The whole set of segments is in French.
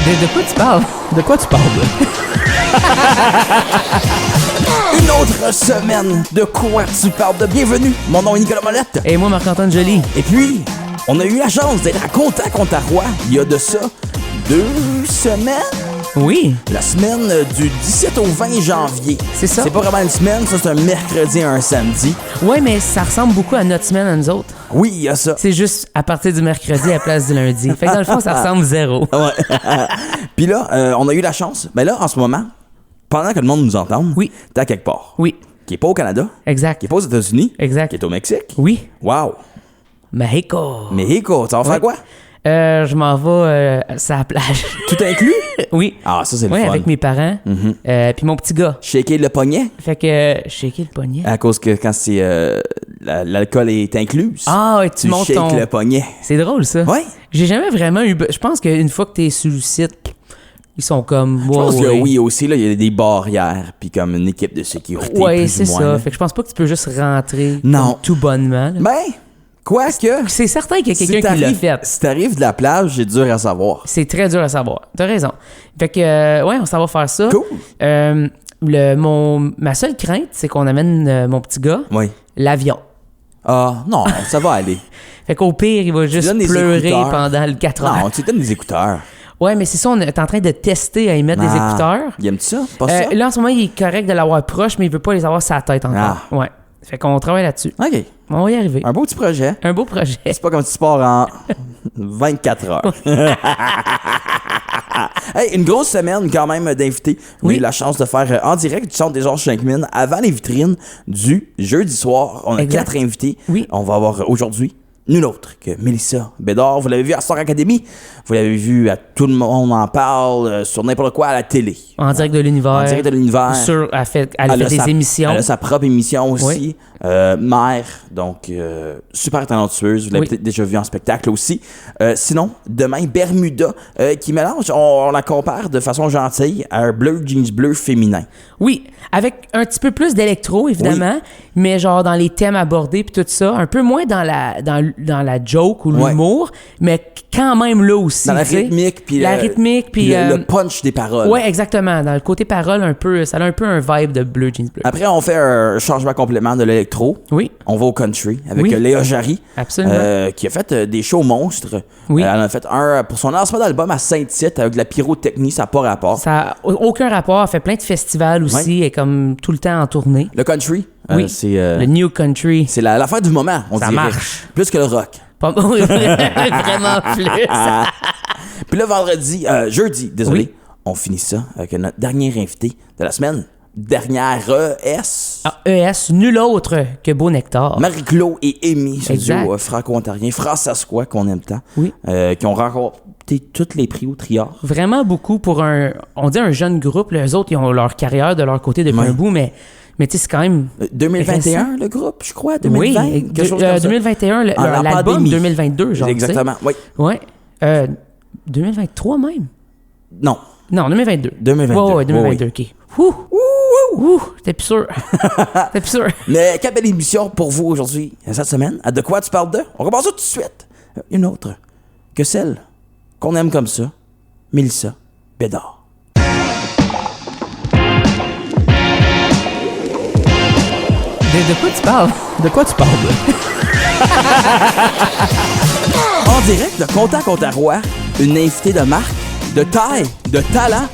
De quoi tu parles? De quoi tu parles? Une autre semaine de quoi tu parles de bienvenue. Mon nom est Nicolas Molette. Et moi, Marc-Antoine Joly. Et puis, on a eu la chance d'être à Contact Ontario il y a de ça 2 semaines. Oui. La semaine du 17 au 20 janvier. C'est ça. C'est pas vraiment une semaine, ça c'est un mercredi et un samedi. Ouais, mais ça ressemble beaucoup à notre semaine à nous autres. Oui, il y a ça. C'est juste à partir du mercredi à la place du lundi. Fait que dans le fond, ça ressemble zéro. Ouais. Puis là, on a eu la chance. Ben là, en ce moment, pendant que le monde nous entende, Oui. t'es à quelque part. Oui. Qui est pas au Canada, Exact. qui est pas aux États-Unis, Exact. qui est au Mexique. Oui. Wow. Mexico. Mexico, tu vas faire Oui. quoi? Je m'en vais sur la plage. Tout inclus? Oui. Ah, ça c'est le Oui, fun. avec mes parents. Puis mon petit gars. Shaker le poignet, Fait que shaker le poignet. à cause que quand c'est l'alcool est inclus, Ah, ouais, tu montes shakes ton... le poignet. C'est drôle, ça. Ouais. J'ai jamais vraiment eu... Je pense qu'une fois que t'es sur le site, ils sont comme... Je pense que oui aussi, là, il y a des barrières, puis comme une équipe de sécurité. Ouais, plus c'est ou moins, ça. là. Fait que je pense pas que tu peux juste rentrer Non. comme tout bonnement. là. Ben, quoique, C'est certain qu'il y a si quelqu'un qui l'a t'arrives- fait. Si t'arrives de la plage, c'est dur à savoir. C'est très dur à savoir. T'as raison. Fait que, ouais, on s'en va faire ça. Cool. Ma seule crainte, c'est qu'on amène mon petit gars Oui. l'avion. Ah, non, ça va aller. Fait qu'au pire, il va juste donnes des pleurer écouteurs. pendant le 4 heures. Non, tu donnes des écouteurs. Ouais, mais c'est ça, on est en train de tester à y mettre des Ah, écouteurs. Il aime ça? Pas ça? Là, en ce moment, il est correct de l'avoir proche, mais il veut pas les avoir sur sa tête encore. Ouais. Fait qu'on travaille là-dessus. OK. On va y arriver. Un beau petit projet. Un beau projet. C'est pas comme si tu pars en 24 heures. Hey, une grosse semaine quand même d'invités. On a Oui. eu la chance de faire en direct du centre des Georges Schenkman avant les vitrines du jeudi soir. On a Exact. 4 invités. Oui. On va avoir aujourd'hui nul autre que Mélissa Bédard. Vous l'avez vu à Star Academy. Vous l'avez vu à Tout le monde en parle sur n'importe quoi à la télé. En direct de l'univers. En direct de l'univers. Elle a fait des émissions. Elle a sa propre émission aussi. Oui. Mère, donc super talentueuse. Vous l'avez Oui. peut-être déjà vu en spectacle aussi. Sinon, demain, Bermuda, qui mélange, on la compare de façon gentille à un bleu jeans bleu féminin. Oui, avec un petit peu plus d'électro, évidemment, mais genre dans les thèmes abordés puis tout ça, un peu moins dans la joke ou Ouais. l'humour, mais quand même là aussi. Dans la tu sais. rythmique, puis La rythmique, puis... le punch des paroles. Ouais, exactement. Dans le côté parole, un peu, ça a un peu un vibe de bleu jeans bleu. Après, on fait un changement complément de l'électro. Oui, On va au country avec Oui. Léa Jarry, absolument. qui a fait des shows monstres. Oui. Elle en a fait un pour son lancement d'album à Saint-Tite avec de la pyrotechnie, ça n'a pas rapport. Ça a aucun rapport. Elle fait plein de festivals aussi. Elle est comme tout le temps en tournée. Le country, Oui. c'est Le New Country. c'est l'affaire du moment, on Ça dirait. marche. Plus que le rock. Oui, vraiment plus. Puis le jeudi, désolé, Oui. on finit ça avec notre dernier invité de la semaine. Dernière S. Ah, ES, nul autre que Beau Nectar. Marie-Claude et Amy, ce Exact. duo franco-ontarien, franc-sasquois qu'on aime tant, Oui. qui ont remporté tous les prix au Triard. Vraiment beaucoup pour un jeune groupe. Là. Eux autres, ils ont leur carrière de leur côté depuis Ouais. un bout, mais tu sais, c'est quand même... 2021, le groupe, je crois, 2020, oui, quelque chose comme ça. 2021, En la l'album pandémie. 2022, genre. Exactement, oui. Tu sais. Ouais. 2023 même? Non, Non, 2022. 2022. Ouais, 2022, OK. Ouh, j'étais plus sûr. J'étais plus sûr. mais quelle belle émission pour vous aujourd'hui, cette semaine. À De quoi tu parles de? On commence ça tout de suite. Une autre que celle qu'on aime comme ça, Mélissa Bédard. De quoi tu parles? De quoi tu parles? En direct de Contact Ontario, une invitée de marque, de taille, de talent.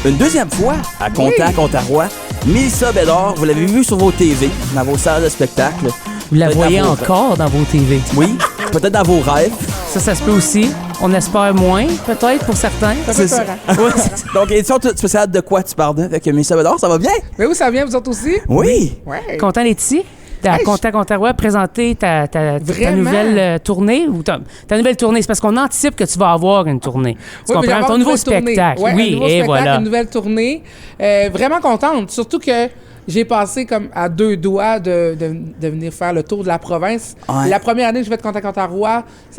Une deuxième fois à Contact Ontario, Mélissa Bédard, vous l'avez vu sur vos TV, dans vos salles de spectacle. Vous la Peut-être voyez dans vos- encore dans vos TV. Oui, peut-être dans vos rêves. Ça se peut aussi. On espère moins, peut-être, pour certains. C'est ça. Ouais, c'est ça. Donc, édition toute spéciale de quoi tu parles de avec Mélissa Bédard, ça va bien? Mais oui, ça vient, vous autres aussi? Oui! Ouais. Content d'être ici. T'as Hey, Contact Ontario à présenter ta Vraiment? nouvelle tournée ou ta nouvelle tournée. C'est parce qu'on anticipe que tu vas avoir une tournée. Tu Oui, mais comprends? j'avais Ton une nouveau nouvelle tournée. spectacle. Ouais, Oui, un nouveau et spectacle, voilà. une nouvelle tournée. Vraiment contente. Surtout que j'ai passé comme à 2 doigts de venir faire le tour de la province. Ouais. La première année que je vais de Contact Ontario,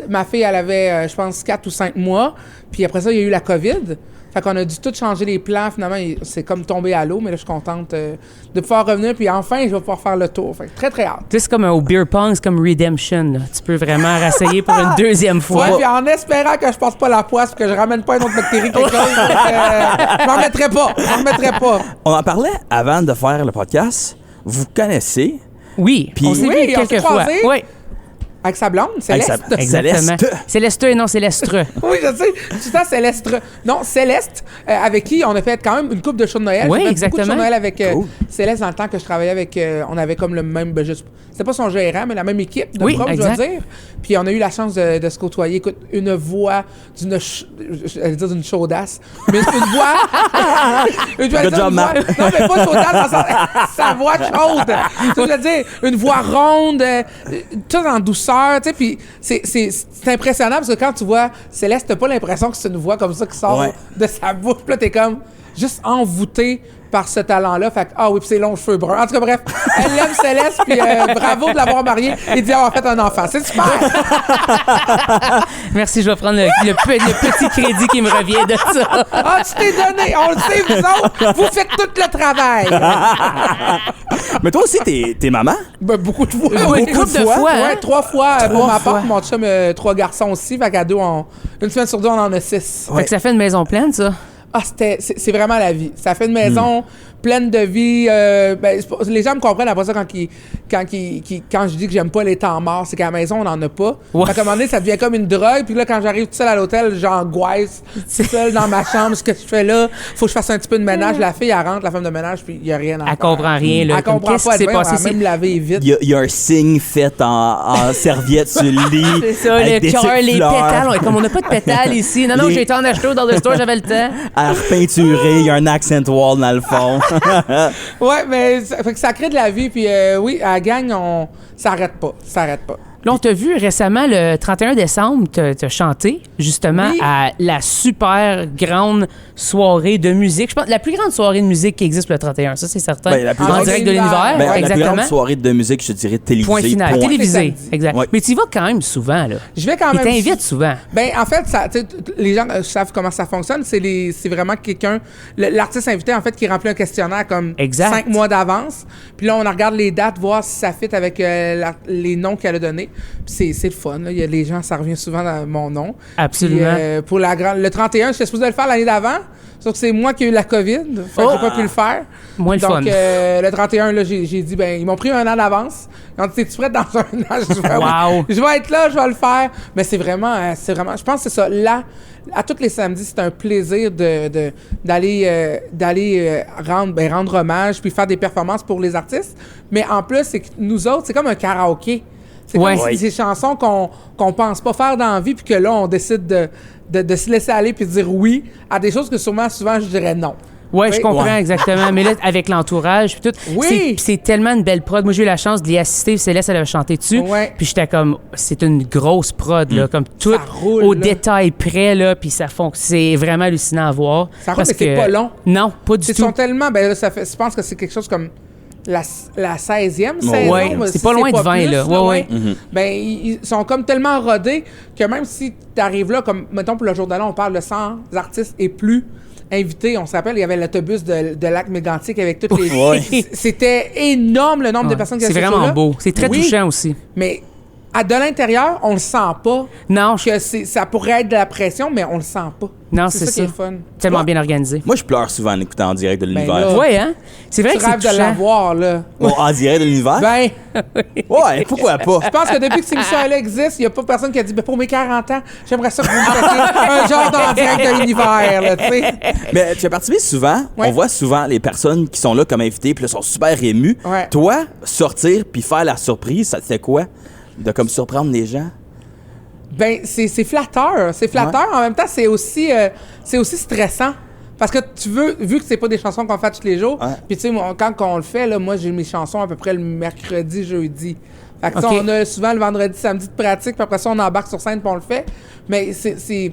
ma fille, elle avait, je pense, 4 ou 5 mois. Puis après ça, il y a eu la COVID. Fait qu'on a dû tout changer les plans. Finalement, c'est comme tombé à l'eau, mais là, je suis contente de pouvoir revenir. Puis enfin, je vais pouvoir faire le tour. Fait que très, très hâte. Tu sais, c'est comme au beer pong, c'est comme Redemption. Là. Tu peux vraiment rassayer pour une deuxième fois. Ouais, puis en espérant que je passe pas la poisse et que je ramène pas une autre bactérie quelque chose, je m'en remettrai pas. Je m'en remettrai pas. On en parlait avant de faire le podcast. Vous connaissez. Oui, Puis- on s'est Oui, vu on s'est quelques fois. croisés. Oui, Avec sa blonde, Céleste. exactement. Céleste et non Célestre. Oui, je sais. Tout le temps, Céleste. Non, Céleste, avec qui on a fait quand même une couple de shows de Noël. Oui, J'ai fait exactement. beaucoup de shows de Noël avec Cool. Céleste dans le temps que je travaillais avec. On avait comme le même. C'était pas son gérant, mais la même équipe de Oui, prom, je exact. dois dire. Puis on a eu la chance de se côtoyer. Écoute, une voix j'allais dire d'une chaudasse, mais une voix. Good job, Marc. Non, mais pas chaudasse dans sa voix chaude. Tu sais, je veux dire, une voix ronde, tout en douceur, tu sais, puis c'est impressionnant parce que quand tu vois Céleste, t'as pas l'impression que c'est une voix comme ça qui sort Ouais. de sa bouche. Puis là, t'es comme juste envoûté par ce talent-là. Fait que, ah oui, puis ses longs cheveux bruns. En tout cas, bref, elle aime Céleste, puis bravo de l'avoir mariée et d'y avoir fait un enfant. C'est super! Merci, je vais prendre le petit crédit qui me revient de ça. Ah, tu t'es donné! On le sait, vous autres, vous faites tout le travail! Mais toi aussi, t'es maman? Ben, beaucoup de fois. Oui, une couple de fois, hein? Ouais, 3 fois pour Trois ma fois. part. Mon chum, 3 garçons aussi. Fait qu'à deux, une semaine sur deux, on en a 6. Fait que ça fait une maison pleine, ça. Ah, c'est vraiment la vie. Ça fait une maison pleine de vie. Les gens me comprennent après ça quand je dis que j'aime pas les temps morts. C'est qu'à la maison, on n'en a pas. Ouais. Fait qu'à un moment donné, ça devient comme une drogue. Puis là, quand j'arrive tout seul à l'hôtel, j'angoisse. Tout seul dans ma chambre. Ce que je fais là, faut que je fasse un petit peu de ménage. La fille, elle rentre, la femme de ménage, puis il n'y a rien à faire. Elle comprend rien, là. Elle Comme, comprend qu'est-ce pas. qui s'est Elle dit, passé? elle va même laver vite. Il y a un signe fait en serviette sur le lit. C'est ça, avec le des cœur, petites les fleurs. pétales. Ouais, comme on n'a pas de pétales ici. Non, Les- j'ai été en acheter dans le store, j'avais le temps. À repeinturer, il y a un accent wall dans le fond. Ouais, mais fait que ça crée de la vie. Puis oui, à la gang, ça arrête pas. Ça arrête pas. Là, on t'a vu récemment, le 31 décembre, t'as chanté, justement, Oui. à la super grande soirée de musique. Je pense la plus grande soirée de musique qui existe le 31, ça, c'est certain. Ben, la plus en grande- direct de l'univers, Ben, Ben, la plus exactement. grande soirée de musique, je dirais télévisée. Point final. point. Télévisé, samedi. exact. Ouais. Mais tu y vas quand même souvent, là. Je vais quand Ils même. t'invitent souvent. Ben, en fait, les gens savent comment ça fonctionne. C'est vraiment quelqu'un, l'artiste invité, en fait, qui remplit un questionnaire comme Exact. 5 mois d'avance. Puis là, on regarde les dates, voir si ça fit avec les noms qu'elle a donnés. Puis c'est le fun. Là. Il y a les gens, ça revient souvent dans mon nom. Absolument. Puis, pour le 31, j'étais supposé le faire l'année d'avant. Sauf que c'est moi qui ai eu la COVID. Fait que j'ai pas pu le faire. Moins le Donc, fun. le 31, là, j'ai dit, ben, ils m'ont pris un an d'avance. Quand tu es prête dans un an, je dis, ben oui, Wow. je vais être là, je vais le faire. Mais c'est vraiment, je pense que c'est ça. Là, à tous les samedis, c'est un plaisir d'aller rendre hommage puis faire des performances pour les artistes. Mais en plus, c'est que nous autres, c'est comme un karaoké. C'est Ouais. comme si ces chansons qu'on pense pas faire dans la vie puis que là, on décide de se laisser aller puis de dire oui à des choses que souvent je dirais non. Ouais, je Oui. comprends Ouais. exactement. Mais là, avec l'entourage, puis tout, Oui. c'est tellement une belle prod. Moi, j'ai eu la chance de l'y assister. Céleste, elle a chanté dessus. Ouais. Puis j'étais comme, c'est une grosse prod, là, comme tout Ça roule, au là. détail près, là, puis ça fond. C'est vraiment hallucinant à voir. Ça roule, parce mais c'est que- pas long. Non, pas du Ils tout. sont tellement. Ben là, je pense que c'est quelque chose comme la 16e saison. Ouais, mais c'est si pas loin de 20, plus, là. Ouais. Ben, ils sont comme tellement rodés que même si tu arrives là, comme, mettons, pour le jour de l'an, on parle de 100 artistes et plus invités. On se rappelle, il y avait l'autobus de Lac Mégantic avec toutes les. Ouais. C'était énorme le nombre de Ouais. personnes qui C'est avaient ce vraiment show-là. beau. C'est très Oui, touchant aussi. Mais de l'intérieur, on le sent pas. Non, Que ça pourrait être de la pression, mais on le sent pas. Non, c'est c'est ça qui est ça. fun. tellement Toi, bien organisé. Moi, je pleure souvent en écoutant en direct de l'univers. là, Ouais, hein? C'est vrai Tu que c'est rêves de touchant. l'avoir, là. Oh, en direct de l'univers? Ben. Ouais, pourquoi pas? Je pense que depuis que cette émission-là existe, il n'y a pas personne qui a dit ben, pour mes 40 ans, j'aimerais ça que vous me fassiez un genre d'en direct de l'univers, là, tu sais. Mais tu as participé souvent, Ouais. on voit souvent les personnes qui sont là comme invités, puis là, sont super émus. Ouais. Toi, sortir puis faire la surprise, ça te fait quoi? De comme surprendre les gens? Ben, c'est flatteur. C'est flatteur. En même temps, c'est aussi stressant. Parce que tu veux, vu que c'est pas des chansons qu'on fait tous les jours, Ouais. puis tu sais, quand on le fait, là, moi, j'ai mes chansons à peu près le mercredi, jeudi. Fait que tu sais, Ok. on a souvent le vendredi, samedi de pratique, puis après ça, on embarque sur scène, puis on le fait. Mais c'est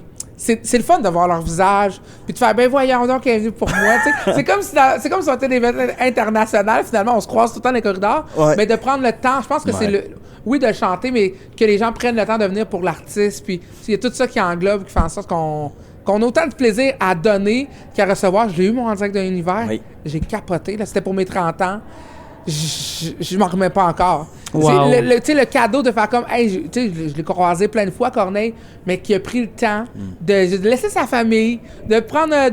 le fun de voir leur visage, puis de faire, ben voyons donc, elle est venue pour moi. Tu sais, c'est comme si on était des événements internationaux, finalement, on se croise tout le temps dans les corridors. Ouais. Mais de prendre le temps, je pense que Ouais. c'est oui, de chanter, mais que les gens prennent le temps de venir pour l'artiste, puis il y a tout ça qui englobe, qui fait en sorte qu'on qu'on a autant de plaisir à donner qu'à recevoir. J'ai eu mon en direct de l'univers. Oui. J'ai capoté. Là, c'était pour mes 30 ans. Je m'en remets pas encore. Wow. C'est le cadeau de faire comme, hey, je l'ai croisé plein de fois, Corneille, mais qui a pris le temps de laisser sa famille, de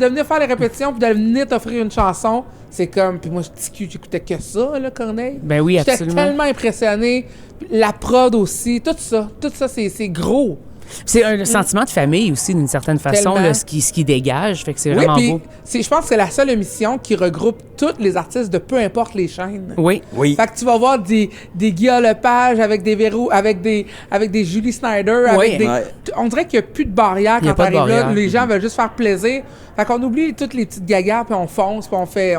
venir faire les répétitions, puis de venir t'offrir une chanson. C'est comme, puis moi, j'écoutais que ça, là, Corneille. Ben oui, J'étais absolument. tellement impressionné. La prod aussi, tout ça, c'est gros. C'est un sentiment de famille aussi, d'une certaine façon, Tellement. là, ce qui dégage. Fait que c'est Oui, vraiment puis beau. je pense que c'est la seule émission qui regroupe tous les artistes de peu importe les chaînes. Oui. Oui. Fait que tu vas voir des Guillaume Lepage avec des Verrou, avec des Julie Snyder, Oui. avec des... Ouais. On dirait qu'il n'y a plus de barrière Il y a quand pas de t'arrives là. barrière. Les gens veulent juste faire plaisir. Fait qu'on oublie toutes les petites gagarres, puis on fonce, puis on fait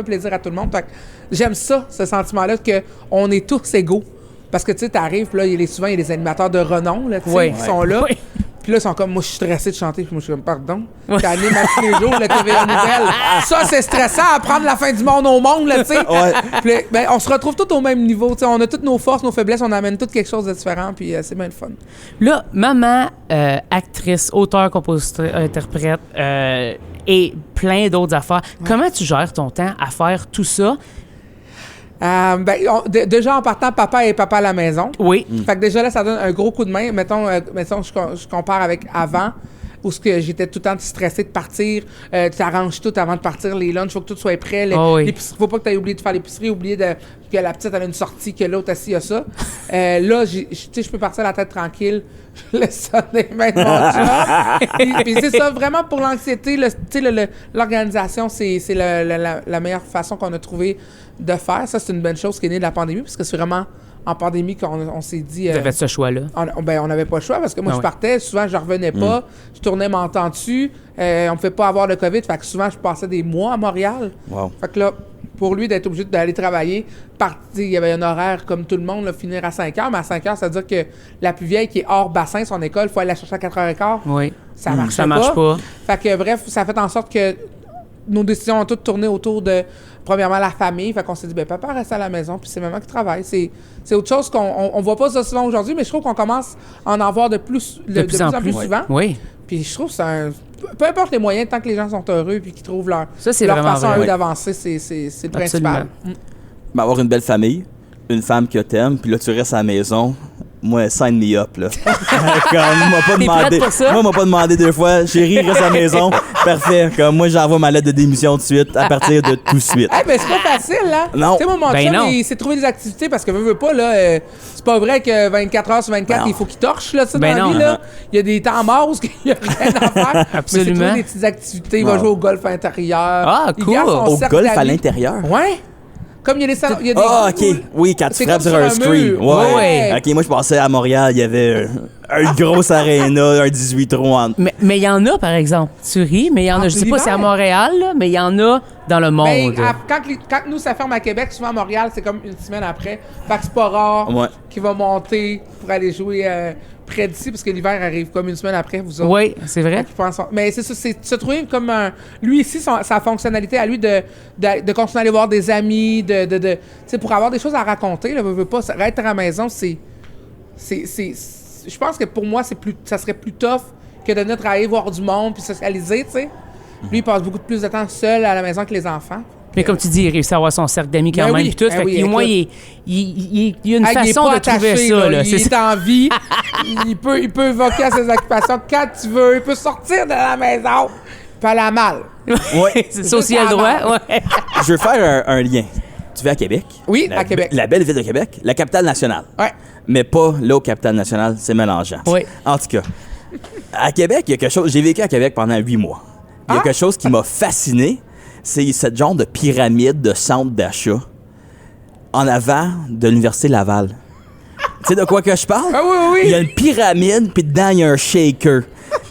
plaisir à tout le monde. Fait que j'aime ça, ce sentiment-là, qu'on est tous égaux. Parce que tu sais, t'arrives, puis là, souvent, il y a des animateurs de renom, là, tu sais, Oui. qui sont là. Oui. Puis là, ils sont comme, moi, je suis stressé de chanter. Puis moi, je suis comme, pardon. T'animes à tous les jours le TVA Nouvelle. Ça, c'est stressant à prendre la fin du monde au monde, là, tu sais. Ouais. Puis là, ben, on se retrouve tous au même niveau, tu sais. On a toutes nos forces, nos faiblesses, on amène toutes quelque chose de différent, puis c'est bien le fun. Là, maman, actrice, auteur, compositeur, interprète et plein d'autres affaires. Comment tu gères ton temps à faire tout ça? Déjà, en partant, papa et papa à la maison. Oui. Fait que déjà là, ça donne un gros coup de main. Mettons je compare avec avant, où ce que j'étais tout le temps stressée de partir. Tu arranges tout avant de partir, les lunchs, faut que tout soit prêt. Oh oui. L'épicerie, faut pas que tu aies oublié de faire l'épicerie, que la petite elle a une sortie, que l'autre assis a ça. Là, je peux partir la tête tranquille. Je laisse ça des mains de mon job. Puis c'est ça, vraiment pour l'anxiété, l'organisation, c'est la meilleure façon qu'on a trouvé de faire. Ça, c'est une bonne chose qui est née de la pandémie, parce que c'est vraiment en pandémie qu'on s'est dit... Tu as fait ce choix-là. On n'avait pas le choix parce que moi, Ah je ouais. partais, souvent, je revenais pas, je tournais mon temps dessus, on ne pouvait pas avoir le COVID, fait que souvent, je passais des mois à Montréal. Wow. Fait que là, pour lui, d'être obligé d'aller travailler, il y avait un horaire comme tout le monde, là, finir à 5 h, mais à 5 h, ça veut dire que la plus vieille qui est hors bassin, son école, il faut aller la chercher à 4 h 15. Oui. Ça marche Ça marche pas. Fait que bref, ça fait en sorte que nos décisions ont toutes tourné autour de, premièrement, la famille. Fait qu'on s'est dit, ben papa reste à la maison, puis c'est maman qui travaille. C'est autre chose qu'on voit pas ça souvent aujourd'hui, mais je trouve qu'on commence à en avoir de plus en plus souvent. Oui. Puis je trouve que c'est un... Peu importe les moyens, tant que les gens sont heureux puis qu'ils trouvent leur Ça, c'est leur vraiment façon à vrai. eux Oui. d'avancer, c'est le Absolument. principal. Mais avoir une belle famille, une femme que t'aimes, puis là, tu restes à la maison. Moi, sign me up, là. Comme, m'a pas T'es demandé. prête pour ça? Moi, m'a pas demandé 2 fois. Chérie, reste à la maison. Parfait. Comme, moi, j'envoie ma lettre de démission tout de suite, à partir de tout de suite. Eh ben c'est pas facile, là. Non. Tu sais, moi, mon Ben chum, non. il s'est trouvé des activités parce que veut pas, là, c'est pas vrai que 24 heures sur 24, Ben non. il faut qu'il torche, là, ça, Ben dans la non. vie, là. Il y a des temps morts où il y a rien à faire. Absolument. Mais il s'est trouvé des petites activités. Il va Non. jouer au golf intérieur. Ah, Il cool. garde son Au cercle golf à d'amis. l'intérieur? Ouais. Comme il y a des salons. il y a des Ah, ok. Oui, quand tu C'est frappes comme sur un sur un screen. mur. Ouais. Ouais. Ok, moi, je pensais à Montréal, il y avait un gros aréna, un 18 trous en. Mais il y en a, par exemple. Tu ris, mais il y en a. Ah, Je sais pas si c'est à l'hiver. Montréal, là, mais il y en a dans le monde. Ben, quand nous, ça ferme à Québec, souvent à Montréal, c'est comme une semaine après. Fait que c'est pas rare Ouais. qu'il va monter pour aller jouer près d'ici, parce que l'hiver arrive comme une semaine après, vous autres. Oui, c'est vrai. Fait qu'il pense- Mais c'est ça, c'est de se trouver comme un... Lui ici, sa fonctionnalité à lui de continuer à aller voir des amis, tu sais, pour avoir des choses à raconter, là, veut pas, être à la maison, je pense que pour moi, ça serait plus tough que de venir travailler, voir du monde, puis socialiser, tu sais. Lui, il passe beaucoup plus de temps seul à la maison que les enfants. Mais comme tu dis, il réussit à avoir son cercle d'amis quand Ben même. oui, Puis tout, ben fait oui, que, au moins, écoute. il y a une Il est façon pas de trouver attaché, ça. Là. Il est en vie. il peut évoquer à ses occupations quand tu veux. Il peut sortir de la maison. Puis aller à mal. Ouais. C'est ça aussi, il a le droit. Ouais. Je veux faire un lien. Tu vis à Québec? Oui, à Québec. La belle ville de Québec, la capitale nationale. Ouais. Mais pas l'autre capitale nationale, c'est mélangeant. Oui. En tout cas, à Québec, il y a quelque chose. J'ai vécu à Québec pendant 8 mois. Il y a Ah! quelque chose qui m'a fasciné. C'est cette genre de pyramide de centre d'achat en avant de l'Université Laval. Tu sais de quoi que je parle? Ah oui. Il y a une pyramide, puis dedans, il y a un shaker.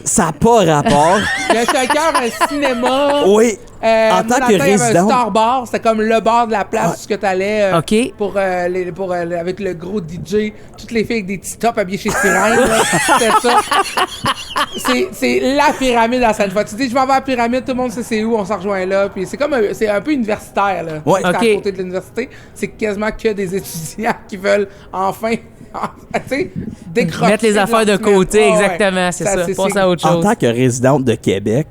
Ça n'a pas rapport. Il y a chacun un cinéma. Oui. En Moi, tant dans que le temps, il y avait résident. un Star Bar, c'était comme le bar de la place où tu allais OK. avec le gros DJ, toutes les filles avec des petits tops habillés chez Sirène. là. C'était ça. C'est la pyramide à Sainte-Foy. Tu dis, je m'en vais à la pyramide, tout le monde sait c'est où, on s'en rejoint là. Puis c'est un peu universitaire. Là. Ouais. C'est OK. à côté de l'université. C'est quasiment que des étudiants qui veulent enfin tu sais, décrocher. Mettre les affaires de la semaine. côté, Ah ouais. exactement, c'est ça. Passe à autre En chose. tant que résidente de Québec,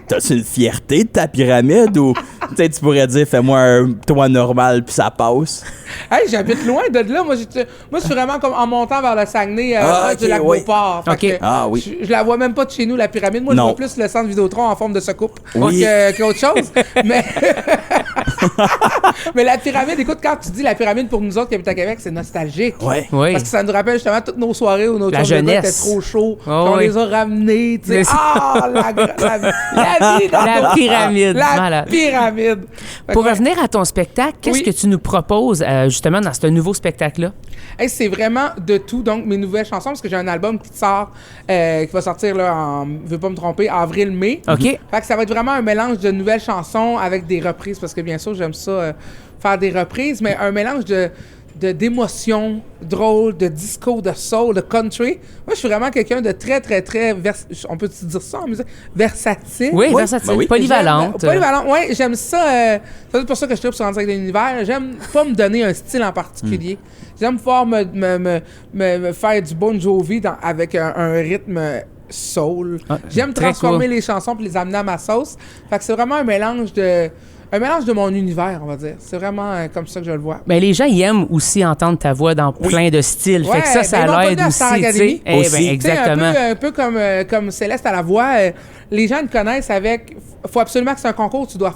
t'as-tu une fierté de ta pyramide ou tu pourrais dire fais-moi un toit normal puis ça passe? Hey, j'habite loin de là. Moi, je suis vraiment comme en montant vers le Saguenay, Ah, du ok, lac oui. Beauport. Fait Ok. que Ah, oui. Je la vois même pas de chez nous, la pyramide. Moi, je Non. vois plus le centre Vidéotron en forme de secoupe Oui. qu'autre chose. Mais... mais la pyramide, écoute, quand tu dis la pyramide pour nous autres qui habitent à Québec, c'est nostalgique. Ouais. Oui. Parce que ça nous rappelle justement toutes nos soirées où nos La chums de gars étaient jeunesse. trop chauds. Oh, puis on oui. les a ramenés, tu sais. Mais c'est- Ah, la vie dans La nos- pyramide, La malade. pyramide. Fait Pour que, revenir à ton spectacle, qu'est-ce Oui. que tu nous proposes justement dans ce nouveau spectacle-là? hey, c'est vraiment de tout. Donc, mes nouvelles chansons, parce que j'ai un album qui sort, qui va sortir, là, je veux pas me tromper, avril-mai. OK. Fait que ça va être vraiment un mélange de nouvelles chansons avec des reprises, parce que bien sûr, j'aime ça, faire des reprises, mais un mélange d'émotions drôles, de disco, de soul, de country. Moi, je suis vraiment quelqu'un de très, très, très, on peut dire ça en musique, versatile. Oui, Oui, versatile, ben oui. polyvalente. Polyvalente, oui, j'aime ça. C'est pour ça que je tripe sur Rentrée de l'univers. J'aime pas me donner un style en particulier. J'aime pouvoir me faire du Bon Jovi avec un rythme soul. Ah, J'aime très transformer cool. les chansons puis les amener à ma sauce. Fait que c'est vraiment un mélange de mon univers, on va dire. C'est vraiment comme ça que je le vois. Ben, les gens ils aiment aussi entendre ta voix dans plein de styles. Ouais, fait que ça ben, ils m'ont l'aide connu à aussi. Star tu sais. Academy. Eh Aussi. ben, Tu sais, exactement. Un peu comme Céleste à la voix. Les gens me connaissent avec... Faut absolument que c'est un concours. Tu dois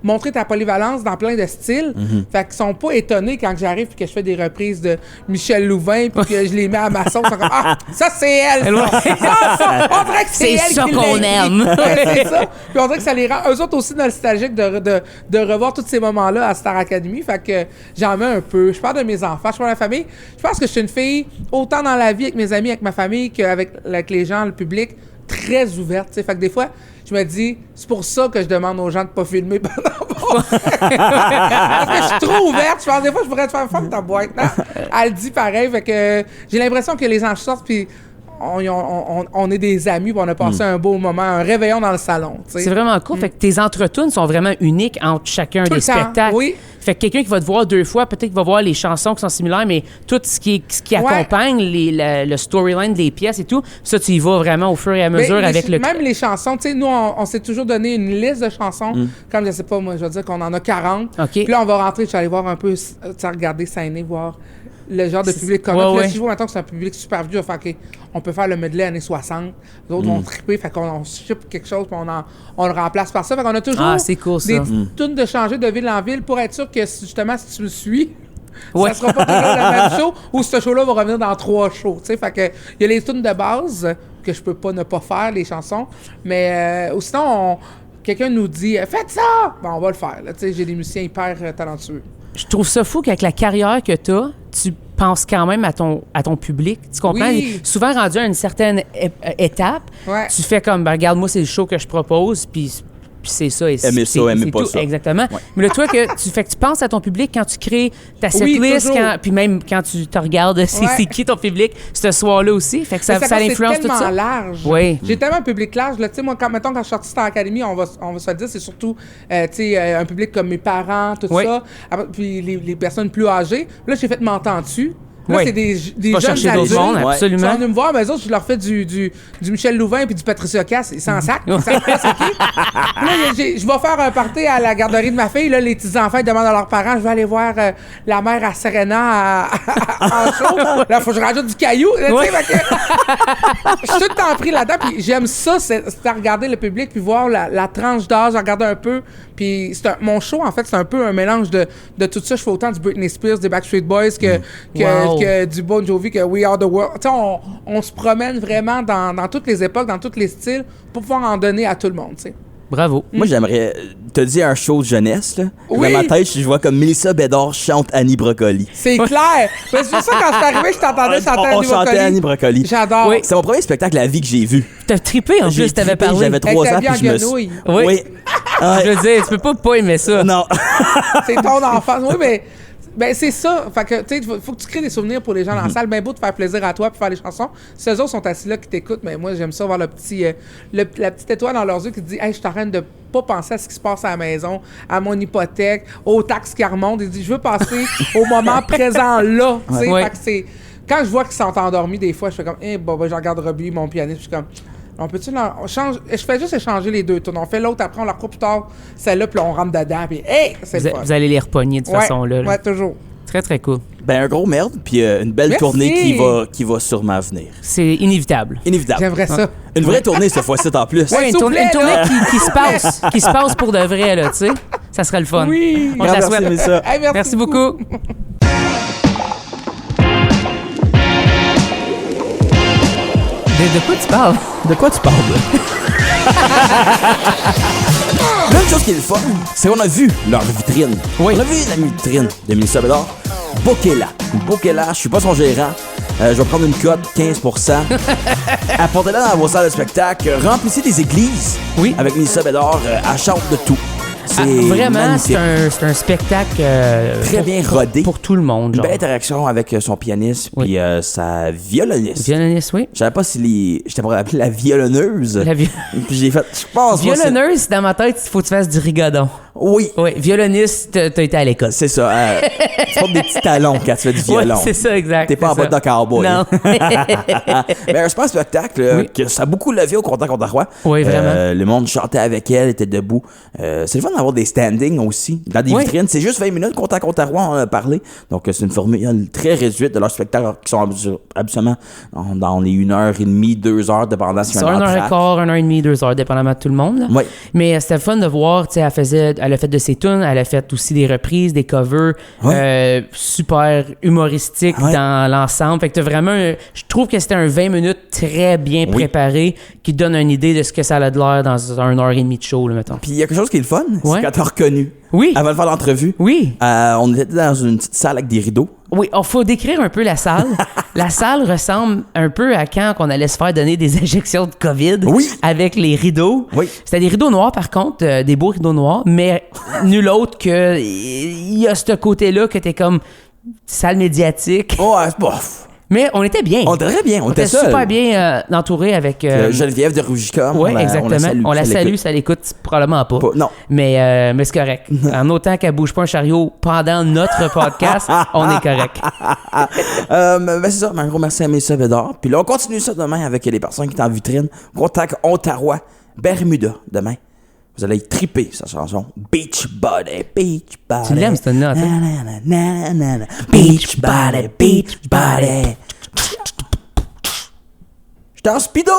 montrer ta polyvalence dans plein de styles. Fait qu'ils sont pas étonnés quand j'arrive et que je fais des reprises de Michel Louvain puis que je les mets à ma sauce. Ils sont comme, ah, ça c'est elle! Ça, on dirait que c'est elle ça qui qu'on l'a aime. écrit. Ouais, c'est ça. Puis on dirait que ça les rend eux autres aussi nostalgiques de revoir tous ces moments-là à Star Academy. Fait que j'en mets un peu. Je parle de mes enfants, je parle de la famille. Je pense que je suis une fille, autant dans la vie avec mes amis, avec ma famille, qu'avec les gens, le public, très ouverte. T'sais. Fait que des fois, je me dis, c'est pour ça que je demande aux gens de pas filmer pendant parce que je suis trop ouverte. Je pense des fois, je pourrais te faire ta boîte. Non? Elle dit pareil. Fait que j'ai l'impression que les gens sortent puis on est des amis, puis on a passé un beau moment, un réveillon dans le salon. T'sais. C'est vraiment cool. Fait que tes entretunes sont vraiment uniques entre chacun Tout des le temps, spectacles. oui. Fait que quelqu'un qui va te voir 2 fois, peut-être qu'il va voir les chansons qui sont similaires, mais tout ce qui Ouais. accompagne le storyline des pièces et tout, ça, tu y vas vraiment au fur et à mesure Mais avec le... même les chansons, tu sais, nous, on s'est toujours donné une liste de chansons. Comme, je sais pas, moi, je veux dire qu'on en a 40. OK. Puis là, on va rentrer, je suis allé voir un peu, tu sais, regarder, s'aîner, voir le genre de public qu'on a. Ouais, Puis là, ouais. si je vois maintenant que c'est un public super vieux, on va faire, OK, on peut faire le medley années 60. Les autres vont triper, fait qu'on ship quelque chose, puis on le remplace par ça. Fait qu'on a toujours Ah, c'est cool, ça. des petites tunes de changer de ville en ville pour être sûr que, justement, si tu le suis... Ouais. Ça sera pas toujours le même show ou ce show-là va revenir dans 3 shows. T'sais. Fait que il y a les tunes de base que je peux pas ne pas faire, les chansons. Mais ou sinon, quelqu'un nous dit faites ça! Ben, on va le faire. Là. J'ai des musiciens hyper talentueux. Je trouve ça fou qu'avec la carrière que tu as, tu penses quand même à ton public. Tu comprends? Oui. Souvent rendu à une certaine étape, Ouais. tu fais comme, ben, regarde, moi, c'est le show que je propose, puis c'est ça. Et Aimez ça, aimez c'est pas tout. ça. Exactement. Mais là, toi, tu penses à ton public quand tu crées ta Oui, setlist, toujours. puis même quand tu te regardes, Ouais. c'est qui ton public ce soir-là aussi. Fait que ça Mais influence c'est tout tellement ça. large. Oui. J'ai tellement un public large. Là, moi, mettons, quand je suis sortie Star Academy, on va se le dire, c'est surtout un public comme mes parents, tout Oui. ça. Après, puis les personnes plus âgées. Là, j'ai fait m'entends-tu. Là, Oui. c'est des Tu vas jeunes chercher d'autres adultes. mondes, Ouais. absolument. Ils sont venus me voir, mais eux autres, je leur fais du Michel Louvain puis du Patricia Cass. Ils s'en sac. Ils savent pas c'est qui. Puis là, je vais faire un party à la garderie de ma fille. Là, les petits-enfants ils demandent à leurs parents, je vais aller voir la mère à Serena en show. Là, il faut que je rajoute du caillou. Là, tu sais, fait que je suis tout le temps pris là-dedans. Puis j'aime ça, c'est à regarder le public puis voir la tranche d'âge, regarder un peu. Puis mon show, en fait, c'est un peu un mélange de tout ça. Je fais autant du Britney Spears, des Backstreet Boys Wow. que du Bon Jovi, que We Are The World. Tu sais, on se promène vraiment dans toutes les époques, dans tous les styles, pour pouvoir en donner à tout le monde, tu sais. Bravo. Moi, j'aimerais te dire un show de jeunesse. Là. Oui. Dans ma tête, je vois comme Mélissa Bédard chante Annie Brocoli. C'est clair! Mais c'est pour ça, quand je suis arrivé, je t'entendais chanter On Annie chantait Brocoli. Annie Brocoli. J'adore. Oui. C'est mon premier spectacle à la vie que j'ai vu. T'as trippé en J'ai plus, t'avais trippé, parlé. J'avais 3 ans, Avec ta puis vie je en me guenouille. Oui. Oui. Je veux dire, tu peux pas aimer ça. Non. C'est ton enfance. Oui, mais ben, c'est ça. Fait que, tu sais, faut que tu crées des souvenirs pour les gens dans la salle. Ben beau de faire plaisir à toi puis faire les chansons. Si eux autres sont assis là qui t'écoutent, mais moi, j'aime ça voir la petite étoile dans leurs yeux qui te dit, hey, je suis en train de pas penser à ce qui se passe à la maison, à mon hypothèque, aux taxes qui remontent. Il dit, je veux passer au moment présent là. Tu sais, Ouais. fait que c'est. quand je vois qu'ils sont endormis, des fois, je fais comme, je regarde Robbie, mon pianiste, puis je suis comme, on peut-tu on change, je fais juste échanger les deux tunes. On fait l'autre, après on la coupe plus tard, celle-là, puis là, on rentre dedans, puis c'est le fun. Vous allez les repogner de cette façon-là. Ouais, toujours. Très, très cool. Ben, un gros merde, puis une belle Merci. tournée qui va sûrement venir. C'est inévitable. Inévitable. J'aimerais ça. Une vraie tournée, cette fois-ci, en plus. Ouais, une s'il vous tournée plaît, qui se passe pour de vrai, là, tu sais. Ça serait le fun. Oui. On te la Merci, souhaite. Mélissa. Hey, Merci beaucoup. De quoi tu parles? De quoi tu parles? Là, une chose qui est le fun, c'est qu'on a vu leur vitrine. Oui. On a vu la vitrine de Mélissa Bédard. Bookez-la. Bookez-la, je suis pas son gérant. Je vais prendre une cote, 15%. Apportez-la dans vos salles de spectacle. Remplissez des églises. Oui. Avec Mélissa Bédard, elle chante de tout. C'est Vraiment, magnifique. c'est un spectacle Très bien rodé. pour tout le monde. Une Genre. belle interaction avec son pianiste Oui. puis sa violoniste. Violoniste, oui. Je savais pas si j'étais pour l'appeler la violonneuse. Puis j'ai fait, je pense pas. Violonneuse, dans ma tête, il faut que tu fasses du rigodon. Oui. Oui, violoniste, t'as été à l'école. C'est ça. Tu portes des petits talons quand tu fais du violon. Oui, c'est ça, exact. T'es pas en c'est botte de cowboy. Non. Mais un super spectacle que ça a beaucoup levé au Content contre Roi. Oui, vraiment. Le monde chantait avec elle, était debout. C'est le fun d'avoir des standings aussi dans des Oui. vitrines. C'est juste 20 minutes, Content contre Roi, on en a parlé. Donc c'est une formule très réduite de leurs spectacles qui sont absolument dans les 1h30, 2h, dépendant si C'est 1h15, 1h30, 2h, dépendamment de tout le monde. Là. Oui. Mais c'était fun de voir, tu sais, elle a fait de ses tunes, elle a fait aussi des reprises, des covers super humoristiques dans l'ensemble. Fait que t'as vraiment, je trouve que c'était un 20 minutes très bien préparé qui donne une idée de ce que ça a de l'air dans 1h30 de show, là, mettons. Puis il y a quelque chose qui est le fun, Ouais. c'est quand t'as reconnu. Oui. Avant de faire l'entrevue. Oui. On était dans une petite salle avec des rideaux. Oui, il faut décrire un peu la salle. La salle ressemble un peu à quand on allait se faire donner des injections de COVID avec les rideaux. Oui. C'était des rideaux noirs, par contre, des beaux rideaux noirs, mais nul autre que... Il y a ce côté-là que t'es comme salle médiatique. Oh, c'est bof. Mais on était bien. On était très bien. On était seuls. super bien entourés avec... Geneviève de Rugicom. Oui, exactement. On la salue, l'écoute. ça l'écoute probablement pas. Non. Mais c'est correct. En autant qu'elle bouge pas un chariot pendant notre podcast, on est correct. Ben c'est ça. Un gros merci à Mélissa Bédard. Puis là, on continue ça demain avec les personnes qui sont en vitrine. Contact Ontario, Bermuda, demain. Vous allez triper sa chanson Beach Body, Beach Body. Tu l'aimes, cette là, Beach Body, Beach Body. J'étais en speedo!